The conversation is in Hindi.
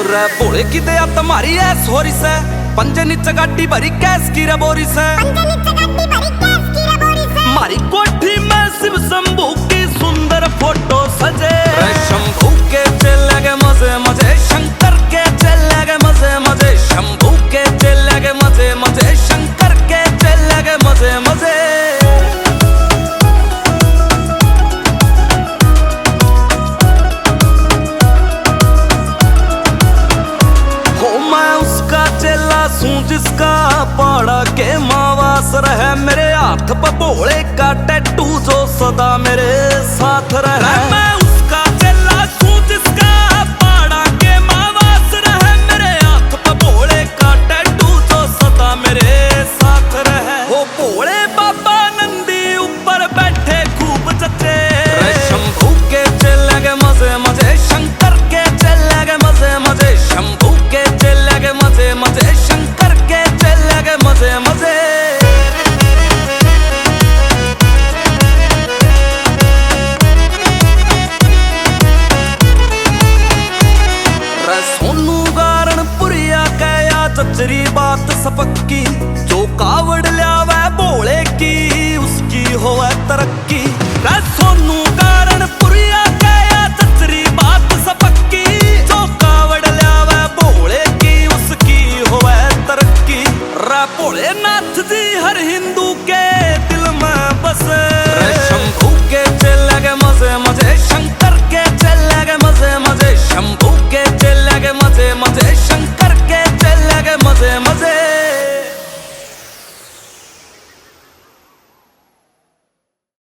रे भोले की दया तुम्हारी है सोरी से, पंजे नीचे गाड़ी भरी कैस की रे बोरी से, मारी कोठी में शिव शंभू की सुंदर फोटो सजे। शंभू के चले गए मजे मजे, शंकर के चले गए मजे मजे, शंभू के चले गए मजे मजे, शंकर के चले गए मजे मजे। जिसका पाड़ा के मावास रहे, मेरे हाथ पे भोले का टैटू जो सदा मेरे साथ रहे।